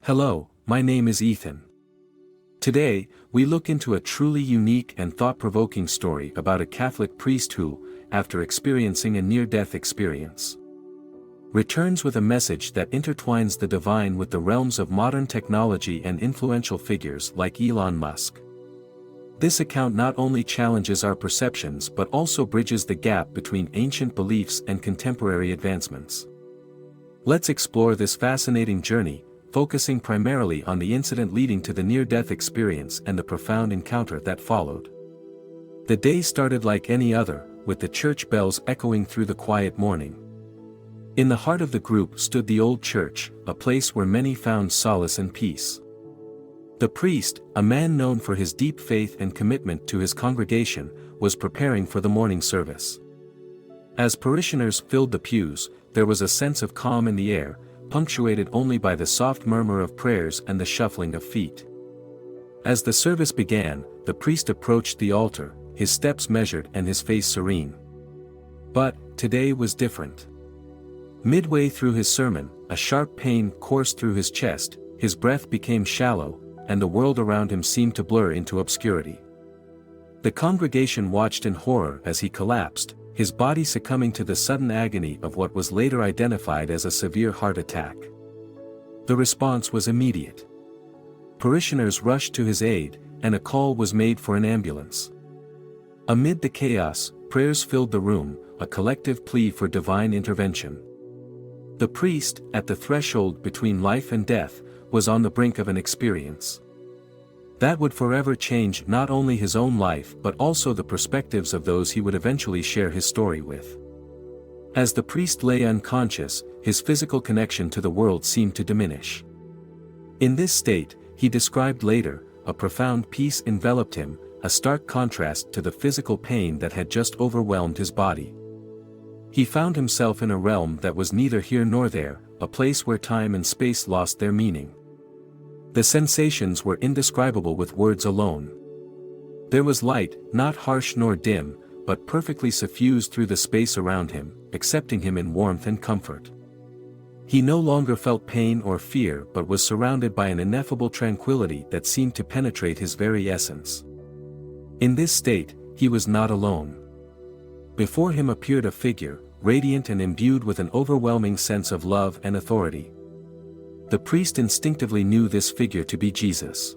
Hello, my name is Ethan. Today, we look into a truly unique and thought-provoking story about a Catholic priest who, after experiencing a near-death experience, returns with a message that intertwines the divine with the realms of modern technology and influential figures like Elon Musk. This account not only challenges our perceptions but also bridges the gap between ancient beliefs and contemporary advancements. Let's explore this fascinating journey, focusing primarily on the incident leading to the near-death experience and the profound encounter that followed. The day started like any other, with the church bells echoing through the quiet morning. In the heart of the group stood the old church, a place where many found solace and peace. The priest, a man known for his deep faith and commitment to his congregation, was preparing for the morning service. As parishioners filled the pews, there was a sense of calm in the air, punctuated only by the soft murmur of prayers and the shuffling of feet. As the service began, the priest approached the altar, his steps measured and his face serene. But, today was different. Midway through his sermon, a sharp pain coursed through his chest, his breath became shallow, and the world around him seemed to blur into obscurity. The congregation watched in horror as he collapsed, his body succumbing to the sudden agony of what was later identified as a severe heart attack. The response was immediate. Parishioners rushed to his aid, and a call was made for an ambulance. Amid the chaos, prayers filled the room, a collective plea for divine intervention. The priest, at the threshold between life and death, was on the brink of an experience that would forever change not only his own life but also the perspectives of those he would eventually share his story with. As the priest lay unconscious, his physical connection to the world seemed to diminish. In this state, he described later, a profound peace enveloped him, a stark contrast to the physical pain that had just overwhelmed his body. He found himself in a realm that was neither here nor there, a place where time and space lost their meaning. The sensations were indescribable with words alone. There was light, not harsh nor dim, but perfectly suffused through the space around him, accepting him in warmth and comfort. He no longer felt pain or fear but was surrounded by an ineffable tranquility that seemed to penetrate his very essence. In this state, he was not alone. Before him appeared a figure, radiant and imbued with an overwhelming sense of love and authority. The priest instinctively knew this figure to be Jesus.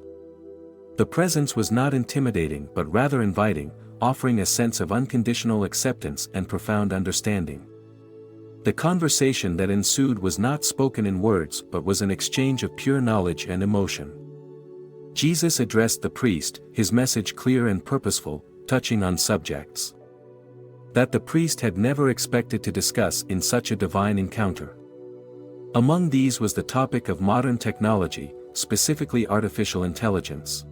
The presence was not intimidating but rather inviting, offering a sense of unconditional acceptance and profound understanding. The conversation that ensued was not spoken in words but was an exchange of pure knowledge and emotion. Jesus addressed the priest, his message clear and purposeful, touching on subjects that the priest had never expected to discuss in such a divine encounter. Among these was the topic of modern technology, specifically artificial intelligence.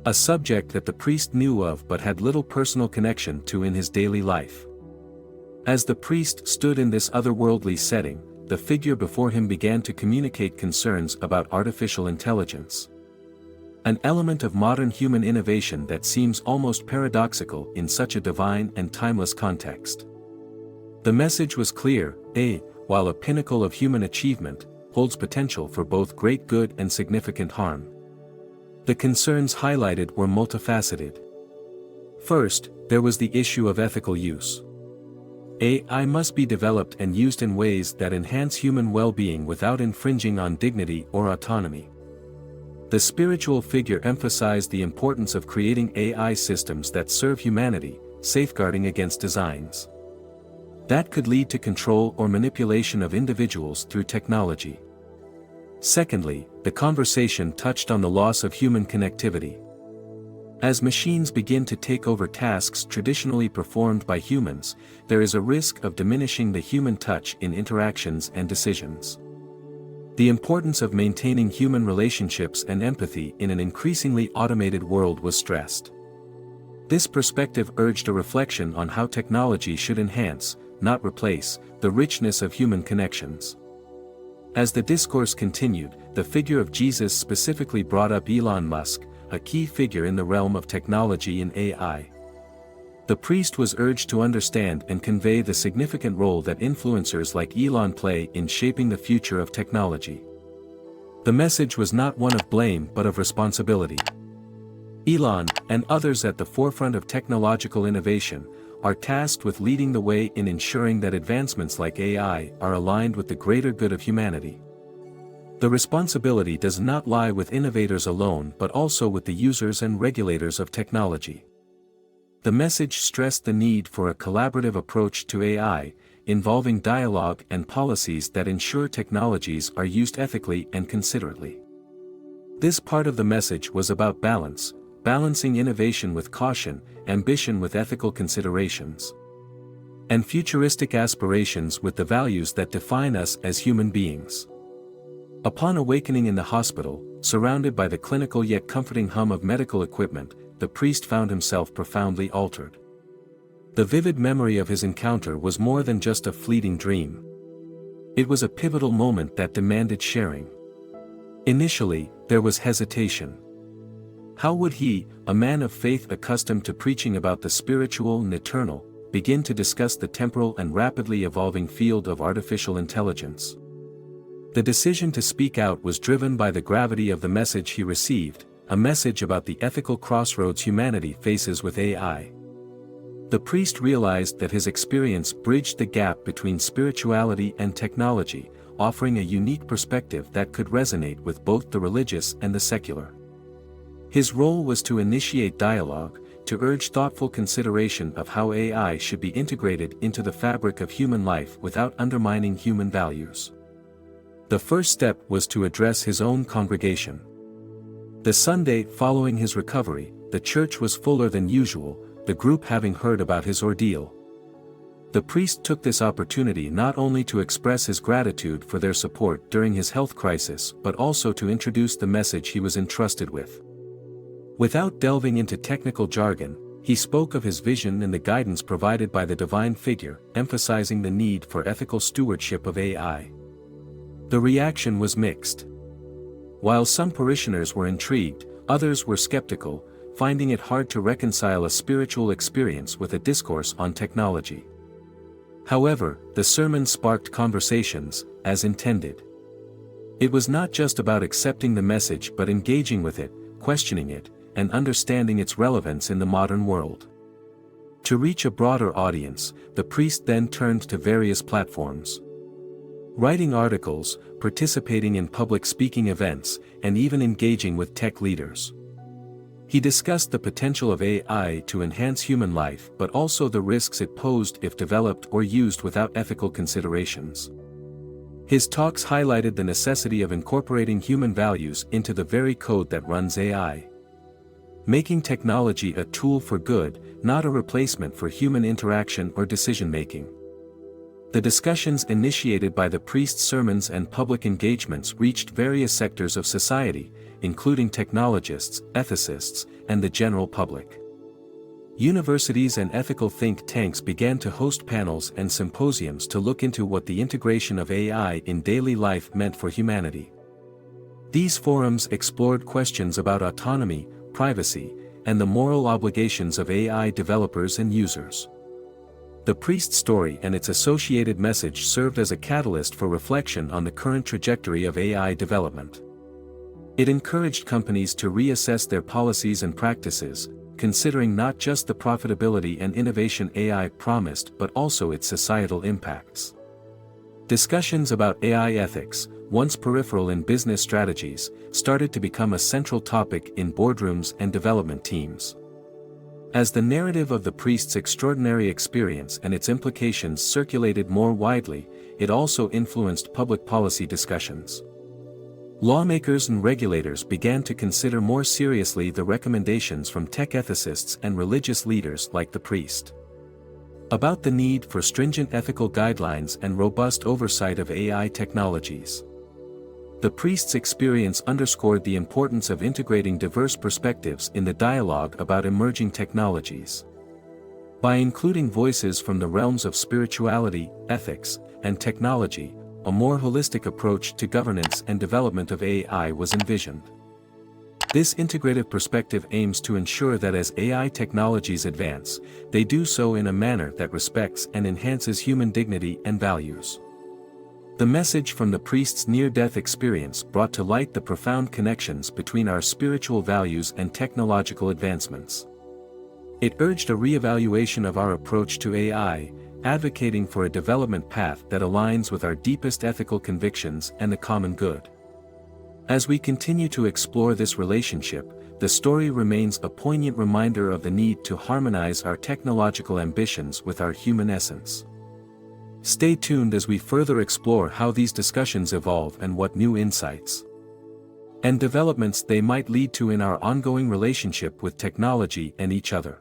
A subject that the priest knew of but had little personal connection to in his daily life. As the priest stood in this otherworldly setting, the figure before him began to communicate concerns about artificial intelligence. An element of modern human innovation that seems almost paradoxical in such a divine and timeless context. The message was clear: while a pinnacle of human achievement, holds potential for both great good and significant harm. The concerns highlighted were multifaceted. First, there was the issue of ethical use. AI must be developed and used in ways that enhance human well-being without infringing on dignity or autonomy. The spiritual figure emphasized the importance of creating AI systems that serve humanity, safeguarding against designs that could lead to control or manipulation of individuals through technology. Secondly, the conversation touched on the loss of human connectivity. As machines begin to take over tasks traditionally performed by humans, there is a risk of diminishing the human touch in interactions and decisions. The importance of maintaining human relationships and empathy in an increasingly automated world was stressed. This perspective urged a reflection on how technology should enhance, not replace, the richness of human connections. As the discourse continued, the figure of Jesus specifically brought up Elon Musk, a key figure in the realm of technology and AI. The priest was urged to understand and convey the significant role that influencers like Elon play in shaping the future of technology. The message was not one of blame but of responsibility. Elon, and others at the forefront of technological innovation, are tasked with leading the way in ensuring that advancements like AI are aligned with the greater good of humanity. The responsibility does not lie with innovators alone but also with the users and regulators of technology. The message stressed the need for a collaborative approach to AI, involving dialogue and policies that ensure technologies are used ethically and considerately. This part of the message was about balance, balancing innovation with caution, ambition with ethical considerations, and futuristic aspirations with the values that define us as human beings. Upon awakening in the hospital, surrounded by the clinical yet comforting hum of medical equipment, the priest found himself profoundly altered. The vivid memory of his encounter was more than just a fleeting dream. It was a pivotal moment that demanded sharing. Initially, there was hesitation. How would he, a man of faith accustomed to preaching about the spiritual and eternal, begin to discuss the temporal and rapidly evolving field of artificial intelligence? The decision to speak out was driven by the gravity of the message he received, a message about the ethical crossroads humanity faces with AI. The priest realized that his experience bridged the gap between spirituality and technology, offering a unique perspective that could resonate with both the religious and the secular. His role was to initiate dialogue, to urge thoughtful consideration of how AI should be integrated into the fabric of human life without undermining human values. The first step was to address his own congregation. The Sunday following his recovery, the church was fuller than usual, the group having heard about his ordeal. The priest took this opportunity not only to express his gratitude for their support during his health crisis but also to introduce the message he was entrusted with. Without delving into technical jargon, he spoke of his vision and the guidance provided by the divine figure, emphasizing the need for ethical stewardship of AI. The reaction was mixed. While some parishioners were intrigued, others were skeptical, finding it hard to reconcile a spiritual experience with a discourse on technology. However, the sermon sparked conversations, as intended. It was not just about accepting the message but engaging with it, questioning it, and understanding its relevance in the modern world. To reach a broader audience, the priest then turned to various platforms. Writing articles, participating in public speaking events, and even engaging with tech leaders. He discussed the potential of AI to enhance human life but also the risks it posed if developed or used without ethical considerations. His talks highlighted the necessity of incorporating human values into the very code that runs AI. Making technology a tool for good, not a replacement for human interaction or decision-making. The discussions initiated by the priest's sermons and public engagements reached various sectors of society, including technologists, ethicists, and the general public. Universities and ethical think tanks began to host panels and symposiums to look into what the integration of AI in daily life meant for humanity. These forums explored questions about autonomy, privacy, and the moral obligations of AI developers and users. The priest's story and its associated message served as a catalyst for reflection on the current trajectory of AI development. It encouraged companies to reassess their policies and practices, considering not just the profitability and innovation AI promised but also its societal impacts. Discussions about AI ethics, once peripheral in business strategies, started to become a central topic in boardrooms and development teams. As the narrative of the priest's extraordinary experience and its implications circulated more widely, it also influenced public policy discussions. Lawmakers and regulators began to consider more seriously the recommendations from tech ethicists and religious leaders like the priest about the need for stringent ethical guidelines and robust oversight of AI technologies. The priest's experience underscored the importance of integrating diverse perspectives in the dialogue about emerging technologies. By including voices from the realms of spirituality, ethics, and technology, a more holistic approach to governance and development of AI was envisioned. This integrative perspective aims to ensure that as AI technologies advance, they do so in a manner that respects and enhances human dignity and values. The message from the priest's near-death experience brought to light the profound connections between our spiritual values and technological advancements. It urged a re-evaluation of our approach to AI, advocating for a development path that aligns with our deepest ethical convictions and the common good. As we continue to explore this relationship, the story remains a poignant reminder of the need to harmonize our technological ambitions with our human essence. Stay tuned as we further explore how these discussions evolve and what new insights and developments they might lead to in our ongoing relationship with technology and each other.